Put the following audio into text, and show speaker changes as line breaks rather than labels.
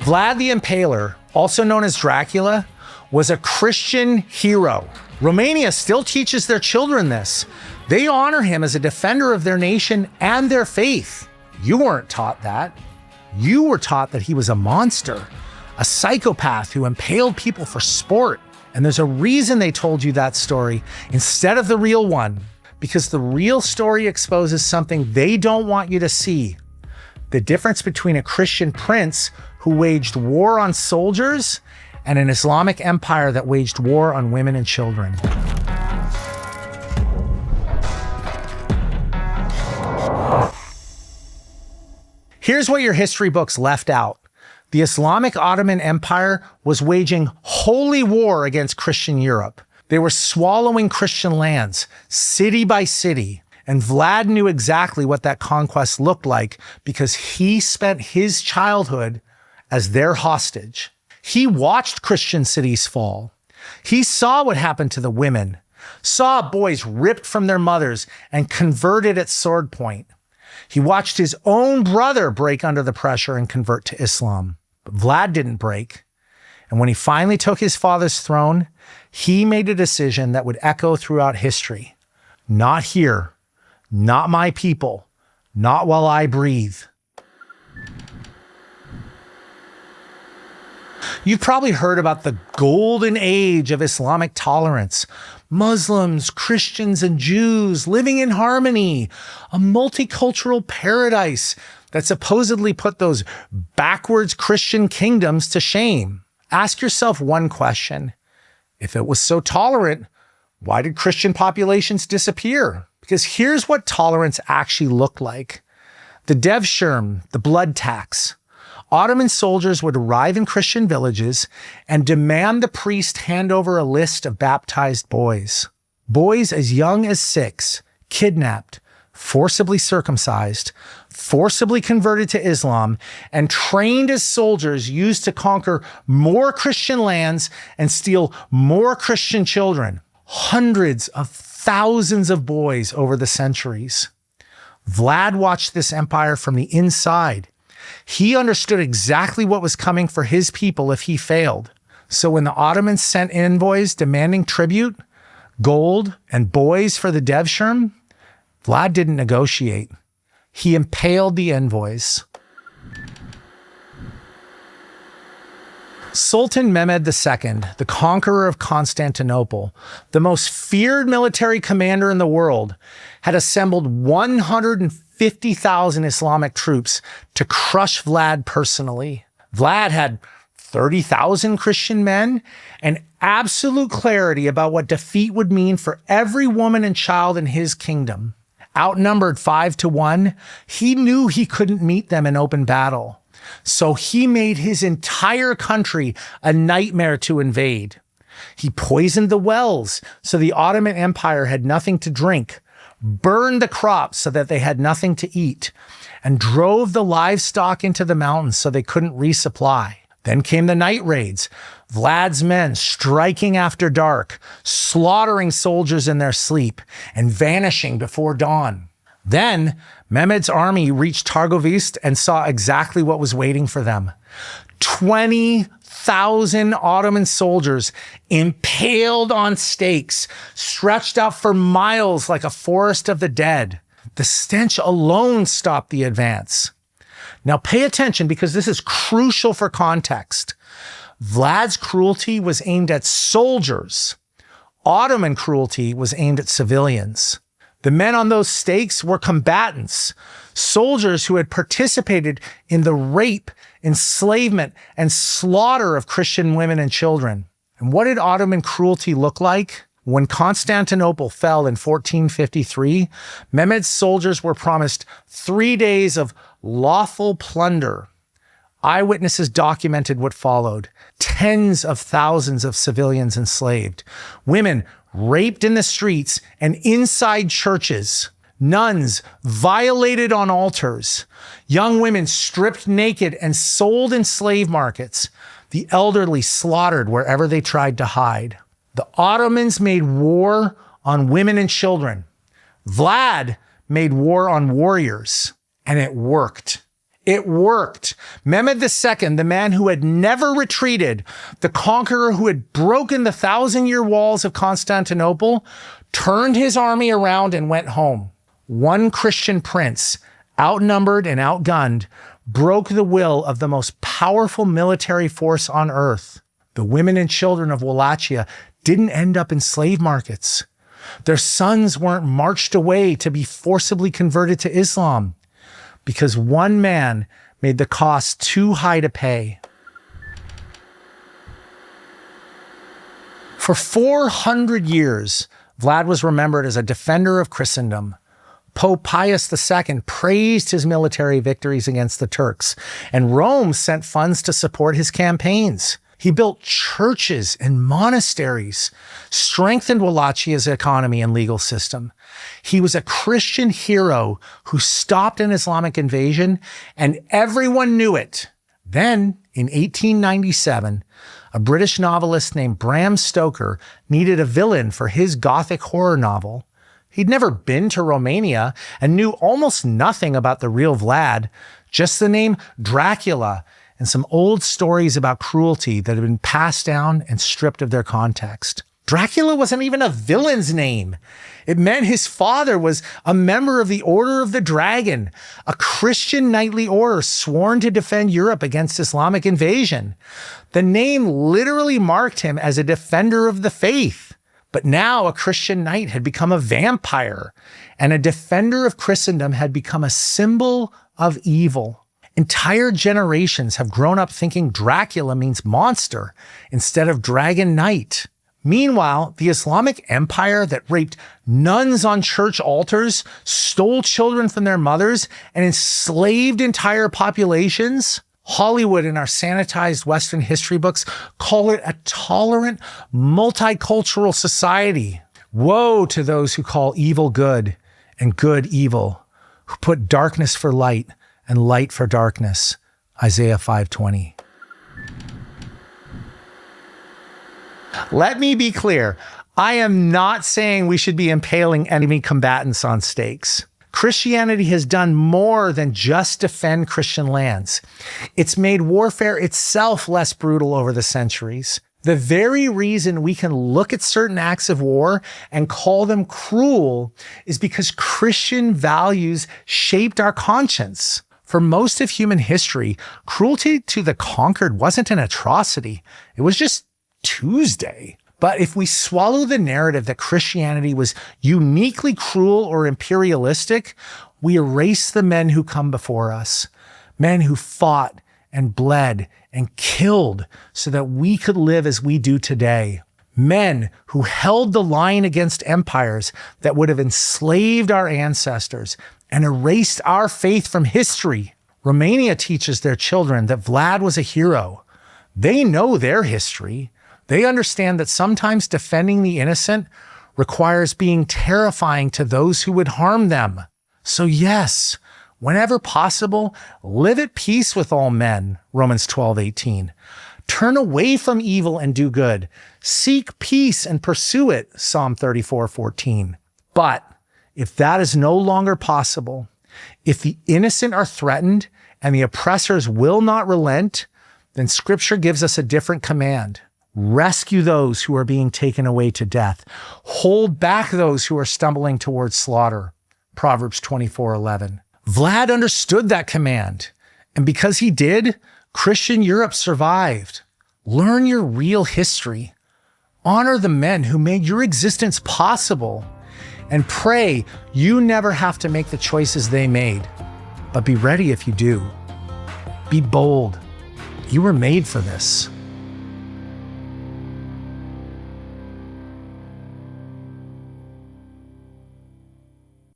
Vlad the Impaler, also known as Dracula, was a Christian hero. Romania still teaches their children this. They honor him as a defender of their nation and their faith. You weren't taught that. You were taught that he was a monster, a psychopath who impaled people for sport. And there's a reason they told you that story instead of the real one, because the real story exposes something they don't want you to see. The difference between a Christian prince who waged war on soldiers and an Islamic empire that waged war on women and children. Here's what your history books left out. The Islamic Ottoman Empire was waging holy war against Christian Europe. They were swallowing Christian lands, city by city. And Vlad knew exactly what that conquest looked like because he spent his childhood as their hostage. He watched Christian cities fall. He saw what happened to the women, saw boys ripped from their mothers and converted at sword point. He watched his own brother break under the pressure and convert to Islam. But Vlad didn't break. And when he finally took his father's throne, he made a decision that would echo throughout history. Not here, not my people, not while I breathe. You've probably heard about the golden age of Islamic tolerance. Muslims, Christians, and Jews living in harmony. A multicultural paradise that supposedly put those backwards Christian kingdoms to shame. Ask yourself one question. If it was so tolerant, why did Christian populations disappear? Because here's what tolerance actually looked like. The Devshirme, the blood tax. Ottoman soldiers would arrive in Christian villages and demand the priest hand over a list of baptized boys. Boys as young as 6, kidnapped, forcibly circumcised, forcibly converted to Islam, and trained as soldiers used to conquer more Christian lands and steal more Christian children. Hundreds of thousands of boys over the centuries. Vlad watched this empire from the inside. He understood exactly what was coming for his people if he failed. So when the Ottomans sent envoys demanding tribute, gold, and boys for the Devshirme, Vlad didn't negotiate. He impaled the envoys. Sultan Mehmed II, the conqueror of Constantinople, the most feared military commander in the world, had assembled 150,000 Islamic troops to crush Vlad personally. Vlad had 30,000 Christian men and absolute clarity about what defeat would mean for every woman and child in his kingdom. Outnumbered 5-1, he knew he couldn't meet them in open battle. So he made his entire country a nightmare to invade. He poisoned the wells so the Ottoman Empire had nothing to drink, burned the crops so that they had nothing to eat, and drove the livestock into the mountains so they couldn't resupply. Then came the night raids, Vlad's men striking after dark, slaughtering soldiers in their sleep, and vanishing before dawn. Then Mehmed's army reached Targovist and saw exactly what was waiting for them. 20,000 Ottoman soldiers impaled on stakes, stretched out for miles like a forest of the dead. The stench alone stopped the advance. Now pay attention because this is crucial for context. Vlad's cruelty was aimed at soldiers. Ottoman cruelty was aimed at civilians. The men on those stakes were combatants, soldiers who had participated in the rape, enslavement, and slaughter of Christian women and children. And what did Ottoman cruelty look like? When Constantinople fell in 1453, Mehmed's soldiers were promised 3 days of lawful plunder. Eyewitnesses documented what followed. Tens of thousands of civilians enslaved. Women raped in the streets and inside churches. Nuns violated on altars. Young women stripped naked and sold in slave markets. The elderly slaughtered wherever they tried to hide. The Ottomans made war on women and children. Vlad made war on warriors, and it worked. It worked. Mehmed II, the man who had never retreated, the conqueror who had broken the 1,000-year walls of Constantinople, turned his army around and went home. One Christian prince, outnumbered and outgunned, broke the will of the most powerful military force on earth. The women and children of Wallachia didn't end up in slave markets. Their sons weren't marched away to be forcibly converted to Islam, because one man made the cost too high to pay. For 400 years, Vlad was remembered as a defender of Christendom. Pope Pius II praised his military victories against the Turks, and Rome sent funds to support his campaigns. He built churches and monasteries, strengthened Wallachia's economy and legal system. He was a Christian hero who stopped an Islamic invasion, and everyone knew it. Then, in 1897, a British novelist named Bram Stoker needed a villain for his Gothic horror novel. He'd never been to Romania and knew almost nothing about the real Vlad, just the name Dracula and some old stories about cruelty that had been passed down and stripped of their context. Dracula wasn't even a villain's name. It meant his father was a member of the Order of the Dragon, a Christian knightly order sworn to defend Europe against Islamic invasion. The name literally marked him as a defender of the faith. But now a Christian knight had become a vampire, and a defender of Christendom had become a symbol of evil. Entire generations have grown up thinking Dracula means monster instead of dragon knight. Meanwhile, the Islamic Empire that raped nuns on church altars, stole children from their mothers, and enslaved entire populations, Hollywood and our sanitized Western history books call it a tolerant, multicultural society. Woe to those who call evil good and good evil, who put darkness for light and light for darkness. Isaiah 5:20. Let me be clear. I am not saying we should be impaling enemy combatants on stakes. Christianity has done more than just defend Christian lands. It's made warfare itself less brutal over the centuries. The very reason we can look at certain acts of war and call them cruel is because Christian values shaped our conscience. For most of human history, cruelty to the conquered wasn't an atrocity. It was just Tuesday. But if we swallow the narrative that Christianity was uniquely cruel or imperialistic, we erase the men who come before us, men who fought and bled and killed so that we could live as we do today. Men who held the line against empires that would have enslaved our ancestors and erased our faith from history. Romania teaches their children that Vlad was a hero. They know their history. They understand that sometimes defending the innocent requires being terrifying to those who would harm them. So yes, whenever possible, live at peace with all men, Romans 12:18. Turn away from evil and do good. Seek peace and pursue it, Psalm 34:14. But if that is no longer possible, if the innocent are threatened and the oppressors will not relent, then Scripture gives us a different command. Rescue those who are being taken away to death. Hold back those who are stumbling towards slaughter. Proverbs 24:11. Vlad understood that command. And because he did, Christian Europe survived. Learn your real history. Honor the men who made your existence possible. And pray you never have to make the choices they made. But be ready if you do. Be bold. You were made for this.